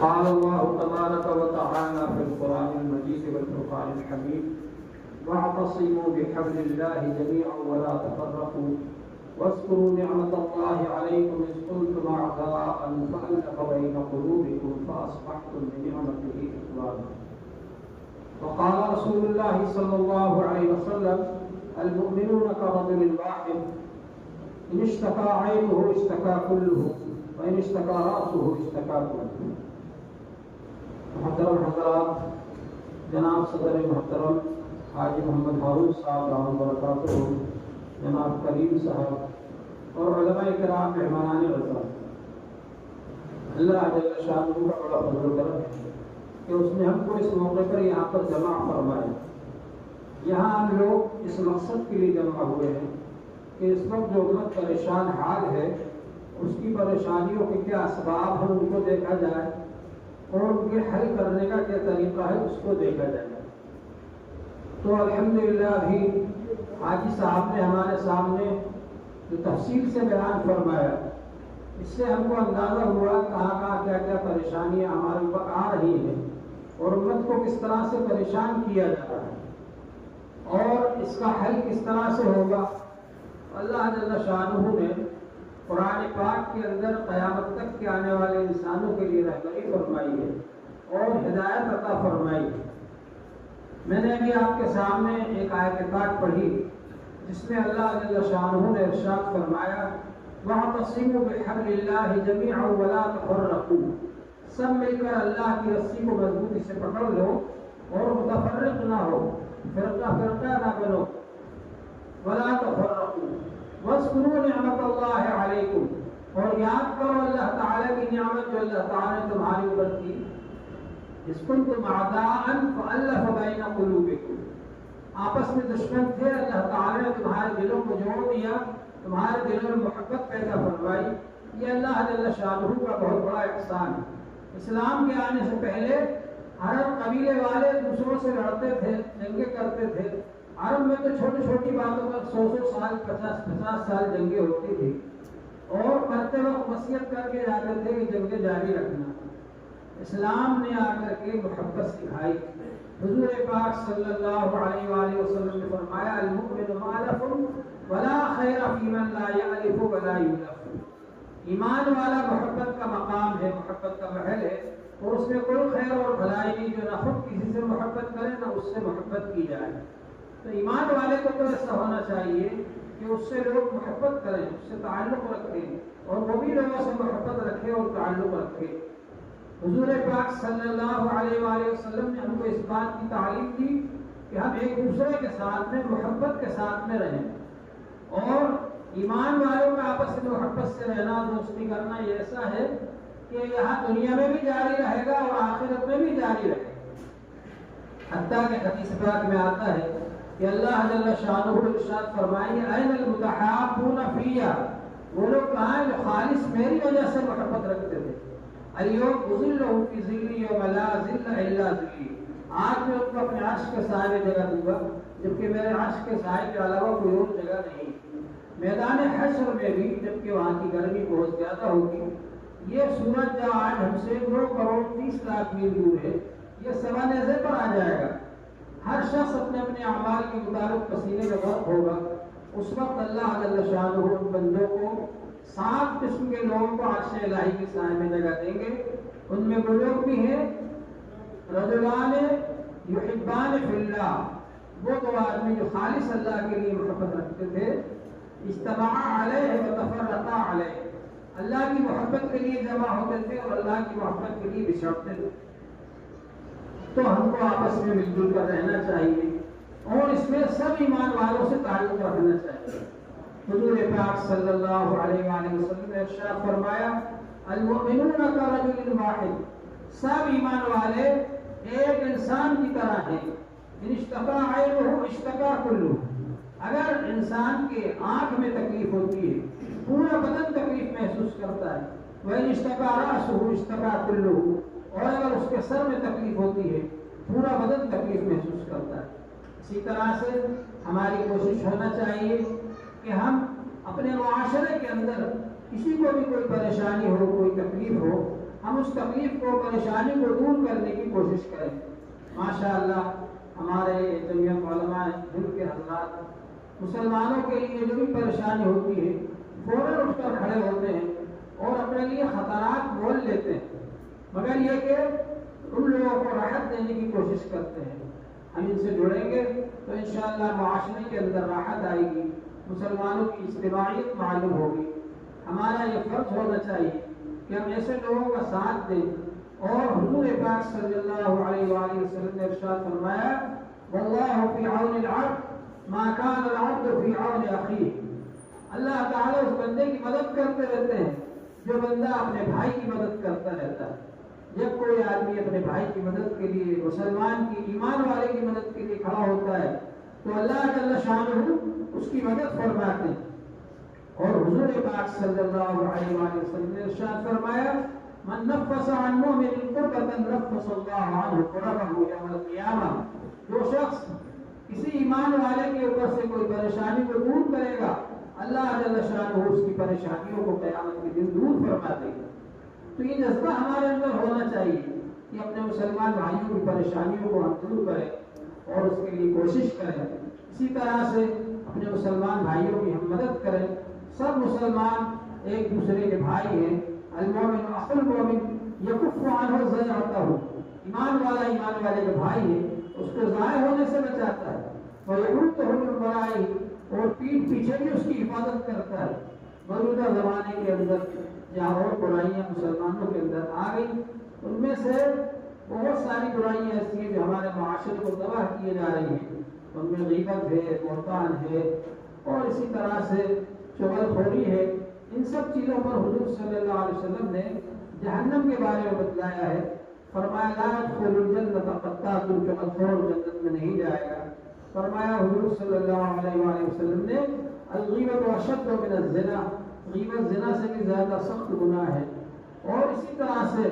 قال الله تبارك وتعالى في القرآن المجيد والفرقان الحميد واعتصموا بحبل الله جميعا ولا تفرقوا واذكروا نعمة الله عليكم إذ كنتم أعداء فألف بين قلوبكم فأصبحتم بنعمته إخوانا. وقال رسول الله صلى الله عليه وسلم المؤمنون كرجل واحد إن اشتكى عينه اشتكى كله وإن اشتكى رأسه اشتكى كله. محترم حضرات، جناب صدر محترم حاجی محمد ہارون صاحب رحمۃ اللہ وبرکاتہ، جناب کریم صاحب اور علماء کرام مہمانان اعزاز، اللہ جل شانہ کا بڑا فضل و کرم ہے کہ اس نے ہم کو اس موقع پر یہاں پر جمع فرمایا. یہاں ہم لوگ اس مقصد کے لیے جمع ہوئے ہیں کہ اس وقت جو امت پریشان حال ہے اس کی پریشانیوں کے کیا اسباب ہیں ان کو دیکھا جائے اور ان کے حل کرنے کا کیا طریقہ ہے اس کو دیکھا جائے. تو الحمدللہ ابھی حاجی صاحب نے ہمارے سامنے جو تفصیل سے بیان فرمایا، اس سے ہم کو اندازہ ہوا کہاں کہاں کیا کیا پریشانیاں ہمارے اوپر آ رہی ہیں اور امت کو کس طرح سے پریشان کیا جاتا ہے اور اس کا حل کس طرح سے ہوگا. اللہ جل شانہ نے قرآن پاک کے اندر قیامت تک کے آنے والے انسانوں کے لیے رہنمائی فرمائی ہے اور ہدایت عطا فرمائی ہے. میں نے ابھی آپ کے سامنے ایک آیت پاک پڑھی جس میں اللہ جل شانہ نے ارشاد فرمایا وَاعْتَصِمُوا بِحَبْلِ اللَّهِ جَمِيعًا وَلَا تَفَرَّقُوا. سب مل کر اللہ کی رسی کو مضبوطی سے پکڑ لو اور متفرق نہ ہو، فرقہ فرقہ نہ بنو. وَلَا تَفَرَّقُوا وَاذْكُرُوا نِعْمَةَ اللَّهِ عَلَيْكُمْ، اور یاد کرو اللہ تعالیٰ کی نعمت جو اللہ تعالیٰ نے تمہارے اوپر کی. اذ كنتم اعداء فألف بين قلوبكم، آپس میں دشمن تھے، اللہ تعالیٰ نے تمہارے دلوں کو جوڑ دیا، تمہارے دلوں میں محبت پیدا فرمائی. یہ اللہ جل شانہ کا بہت بڑا احسان ہے. اسلام کے آنے سے پہلے عرب قبیلے والے دوسروں سے لڑتے تھے، جنگیں کرتے تھے. عرب میں تو چھوٹی چھوٹی باتوں پر 100 سال 50 سال جنگیں ہوتی تھی اور کرتے وقت وصیت کر کے جاتے تھے کہ جنگیں جاری رکھنا. اسلام نے آ کر کے محبت سکھائی. حضور پاک صلی اللہ علیہ وآلہ وسلم نے فرمایا المؤمن مؤلف ولا خیر فی من لا یألف ولا یؤلف. ایمان والا محبت کا مقام ہے، محبت کا محل ہے اور اس میں کوئی خیر اور بھلائی نہیں جو نہ خود کسی سے محبت کرے نہ اس سے محبت کی جائے. تو ایمان والے کو تو ایسا ہونا چاہیے کہ اس سے لوگ محبت کریں، اس سے تعلق رکھیں اور وہ بھی لوگوں سے محبت رکھے اور تعلق رکھے. حضور پاک صلی اللہ علیہ وآلہ وسلم نے ہم کو اس بات کی تعلیم دی کہ ہم ایک دوسرے کے ساتھ میں محبت کے ساتھ میں رہیں اور ایمان والوں میں آپس میں محبت سے رہنا، دوستی کرنا یہ ایسا ہے کہ یہاں دنیا میں بھی جاری رہے گا اور آخرت میں بھی جاری رہے گا. حتیٰ کہ حدیث پاک میں آتا ہے کہ اللہ جل شانہ ارشاد فرمائیں این المتحابون فیہ، وہ لوگ کہاں ہیں جو خالص میری وجہ سے محبت رکھتے تھے. اليوم اظلهم في ظلی یوم لا ظل الا ظلی، آج میں ان کو اپنے عرش کے سائے میں جگہ دوں گا جبکہ میرے عرش کے سائے کے علاوہ کوئی اور جگہ نہیں. میدان حشر میں بھی جبکہ وہاں کی گرمی بہت زیادہ ہوگی، یہ سورج جو آج ہم سے 2 کروڑ 30 لاکھ میل دور ہے، یہ سوا نیزے پر آ جائے گا. ہر شخص اپنے اپنے اعمال کے مطابق پسینے میں غرق ہوگا. اس وقت اللہ جل شانہ ان بندوں کو 7 قسم کے لوگوں کو عرش الہی کے سائے میں جگہ دیں گے. ان میں وہ لوگ بھی ہیں رجلان یحبان فی اللہ، وہ 2 آدمی جو خالص اللہ کے لیے محبت رکھتے تھے. اجتماعا علیہ وتفرقا علیہ، اللہ کی محبت کے لیے جمع ہوتے تھے اور اللہ کی محبت کے لیے بچھڑتے تھے. تو ہم کو آپس میں مل جل کر رہنا چاہیے اور اس میں سب ایمان والوں سے تعلق رکھنا چاہیے. حضور پاک صلی اللہ علیہ وآلہ وسلم نے ارشاد فرمایا المؤمنون کرجل واحد، سب ایمان والے ایک انسان کی طرح ہیں. ان اشتکا عینہ اشتکا کلہ، اگر انسان کے آنکھ میں تکلیف ہوتی ہے پورا بدن تکلیف محسوس کرتا ہے. وَإِنِ اشْتَكَى رَأْسُهُ اشْتَكَى كُلُّهُ، اور اگر اس کے سر میں تکلیف ہوتی ہے پورا بدن تکلیف محسوس کرتا ہے. اسی طرح سے ہماری کوشش ہونا چاہیے کہ ہم اپنے معاشرے کے اندر کسی کو بھی کوئی پریشانی ہو، کوئی تکلیف ہو، ہم اس تکلیف کو پریشانی کو دور کرنے کی کوشش کریں۔ ماشاءاللہ ہمارے جمعیت علماء ہند کے حضرات مسلمانوں کے لیے جو بھی پریشانی ہوتی ہے فوراً اٹھ کر کھڑے ہوتے ہیں اور اپنے لیے خطرات مول لیتے ہیں، مگر یہ کہ ان لوگوں کو راحت دینے کی کوشش کرتے ہیں۔ ہم ان سے جڑیں گے تو انشاءاللہ معاشرے کے اندر راحت آئے گی، مسلمانوں کی اجتماعیت معلوم ہوگی۔ ہمارا یہ فرض ہونا چاہیے کہ ہم ایسے لوگوں کا ساتھ دیں، اور حضور پاک صلی اللہ علیہ وآلہ وسلم نے ارشاد فرمایا واللہ فی عون العبد ما کان العبد فی عون اخیہ، اللہ تعالیٰ اس بندے کی مدد کرتے رہتے ہیں جو بندہ اپنے بھائی کی مدد کرتا رہتا ہے۔ جب کوئی آدمی اپنے بھائی کی مدد کے لیے، مسلمان کی، ایمان والے کی مدد کے لیے کھڑا ہوتا ہے تو اللہ جل شانہ اس کی مدد فرماتے ہیں۔ اور حضور پاک صلی اللہ علیہ وآلہ وسلم نے ارشاد فرمایا من نفس عن مؤمن كربة نفس الله عنه كربه يوم القيامة، جو شخص کسی ایمان والے کے اوپر سے کوئی پریشانی کو دور کرے گا اللہ جل شانہ اس کی پریشانیوں کو قیامت کے دن دور فرما دے گا۔ تو یہ جذبہ ہمارے اندر ہونا چاہیے کہ اپنے مسلمان بھائیوں کی پریشانیوں کو ہم دور کریں اور اس کے لیے کوشش کریں۔ اسی طرح سے اپنے مسلمان بھائیوں کی ہم مدد کریں۔ سب مسلمان ایک دوسرے کے بھائی ہیں، المومن اخو المومن یکف عنہ ضیعتہ، ایمان والا ایمان والے کے بھائی ہے، اس کو ضائع ہونے سے بچاتا ہے، ویعودہ من ورائہ، اور پیٹھ پیچھے بھی اس کی حفاظت کرتا ہے۔ موجودہ زمانے کے اندر جہاں اور برائیاں مسلمانوں کے اندر آ گئی، ان میں سے بہت ساری برائیاں ایسی ہیں جو ہمارے معاشرے کو تباہ کیے جا رہی ہیں۔ ان میں غیبت ہے، بہتان ہے، اور اسی طرح سے چغل خوری ہے۔ ان سب چیزوں پر حضور صلی اللہ علیہ وسلم نے جہنم کے بارے میں بتلایا ہے، فرمایا لا يدخل الجنت قطات، چغل خور جنت میں نہیں جائے گا۔ فرمایا حضور صلی اللہ علیہ وآلہ وسلم نے الغیبت اشد من الزنا، غیبت زنا سے بھی زیادہ سخت گناہ ہے۔ اور اسی طرح سے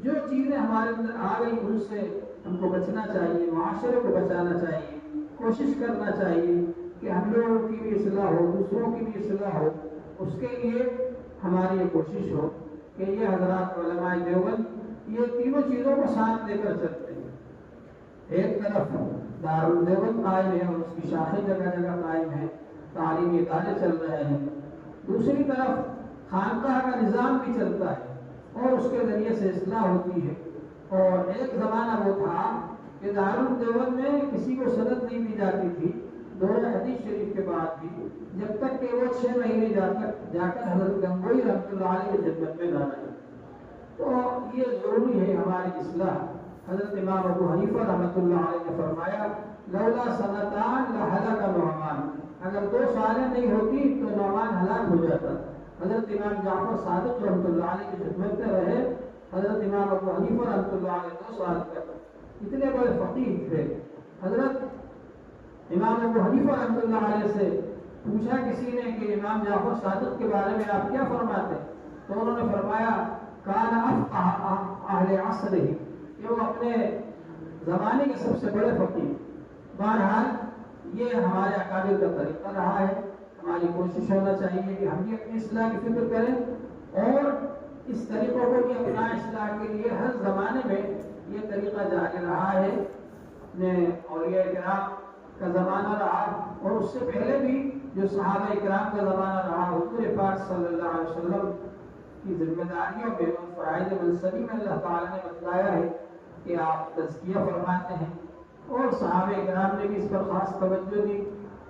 جو چیزیں ہمارے اندر آ گئی ان سے ہم کو بچنا چاہیے، معاشرے کو بچانا چاہیے، کوشش کرنا چاہیے کہ ہم لوگوں کی بھی اصلاح ہو، دوسروں کی بھی اصلاح ہو۔ اس کے لیے ہماری یہ کوشش ہو کہ یہ حضرات علماء دیوبند یہ تینوں چیزوں کو ساتھ لے کر چلتے ہیں۔ ایک طرف دارالدیوبند قائم ہے اور اس کی شاخیں جگہ جگہ قائم ہیں، تعلیمی ادارے چل رہے ہیں، دوسری طرف خانقاہ کا نظام بھی چلتا ہے اور اس کے ذریعے سے اصلاح ہوتی ہے۔ اور ایک زمانہ وہ تھا کہ دارالدیوبند میں کسی کو سند نہیں دی جاتی تھی دورہ حدیث شریف کے بعد بھی، جب تک کہ وہ 6 مہینے جا کر حضرت گنگوئی رحمۃ اللہ علیہ کی خدمت میں نہ رہے۔ تو یہ ضروری ہے ہماری اصلاح۔ حضرت امام ابو حنیفہ رحمۃ اللہ علیہ نے فرمایا لولا سنتان لہلک نعمان، اگر 2 سالیں نہیں ہوتی تو نعمان ہلاک ہو جاتا۔ حضرت امام جعفر صادق رحمۃ اللہ علیہ کی خدمت میں رہے، حضرت امام ابو حنیفہ رحمۃ اللہ علیہ 2 سال تک، اتنے بڑے فقیہ تھے۔ حضرت امام ابو حنیفہ رحمۃ اللہ علیہ سے پوچھا کسی نے کہ امام جعفر صادق کے بارے میں آپ کیا فرماتے، تو انہوں نے فرمایا کان افقہ اہل عصرہ، کہ وہ اپنے زمانے کے سب سے بڑے فقیہ۔ بہرحال یہ ہمارے اکابر کا طریقہ رہا ہے، ہماری کوشش ہونا چاہیے کہ ہم بھی اپنی اصلاح کی فکر کریں اور اس طریقوں کو بھی اپنا اصلاح کے لیے ہر زمانے میں یہ طریقہ جاری رہا ہے۔ اپنے اولیاء کرام کا زمانہ رہا اور اس سے پہلے بھی جو صحابہ کرام کا زمانہ رہا، حضور پاک صلی اللہ علیہ وسلم کی ذمہ داریوں میں اور فرائض منصبی میں اللہ تعالیٰ نے بتلایا ہے کہ آپ تزکیہ فرماتے ہیں، اور صحابہ کرام نے بھی اس پر خاص توجہ دی،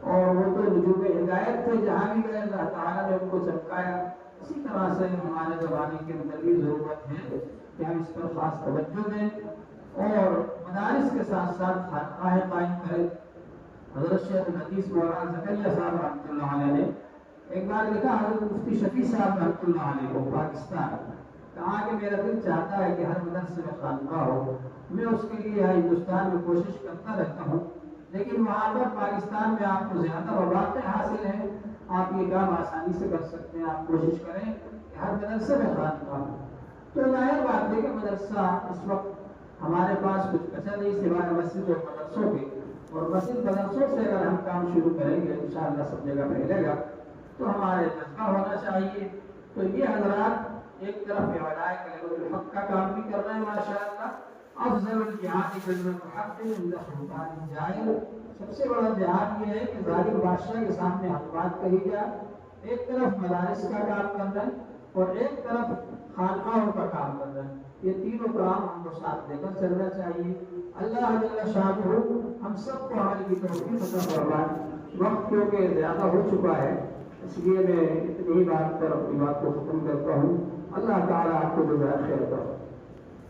اور وہ تو نجوم ہدایت تھے، جہاں بھی گئے اللہ تعالیٰ نے ان کو چمکایا۔ اسی طرح سے ہمارے زمانے کے اندر بھی ضرورت ہے کہ ہم اس پر خاص توجہ دیں اور مدارس کے ساتھ ساتھ خانقاہیں قائم کریں۔ حضرت شیخ الحدیث مولانا زکریا صاحب رحمۃ اللہ علیہ نے ایک بار لکھا حضرت مفتی شفیع صاحب رحمۃ اللہ علیہ کو پاکستان، کہا کہ میرا دل چاہتا ہے کہ ہر مدرسے میں خانقاہ ہو، میں اس کے لیے ہندوستان میں کوشش کرتا رہتا ہوں، لیکن وہاں پر پاکستان میں آپ کو زیادہ مواقع حاصل ہیں، آپ یہ کام آسانی سے کر سکتے ہیں، آپ کوشش کریں کہ ہر مدرسے میں خانقاہ ہو۔ تو ظاہر بات ہے کہ مدرسہ اس وقت ہمارے پاس کچھ بچا نہیں سوائے مسجد اور مدرسوں کے، اور مسجد مدرسوں سے اگر ہم کام شروع کریں گے انشاءاللہ سب جگہ پھیلے گا۔ تو ہمارے جذبہ ہونا چاہیے۔ تو یہ حضرات ایک طرف اعلاء کلمۃ الحق کا کام بھی کر رہے ہیں ماشاءاللہ. افضل الجہاد کلمۃ الحق عند سلطان جائر. سب سے بڑا جہاد یہ ہے کہ ظالم بادشاہ کے سامنے حق بات کہی جائے. ایک طرف مدارس کا کام کر رہے ہیں اور ایک طرف خانقاہوں کا کام کر رہے ہیں. یہ تینوں کام ہم کو ساتھ لے کر چلنا چاہیے. اللہ جل شانہ ہم سب کو عمل کی توفیق عطا فرمائے. وقت کیونکہ زیادہ ہو چکا ہے اس لیے میں اتنی بات پر اپنی بات کو ختم کرتا ہوں. اللہ تعالیٰ آپ کو جزائے خیر عطا فرمائے.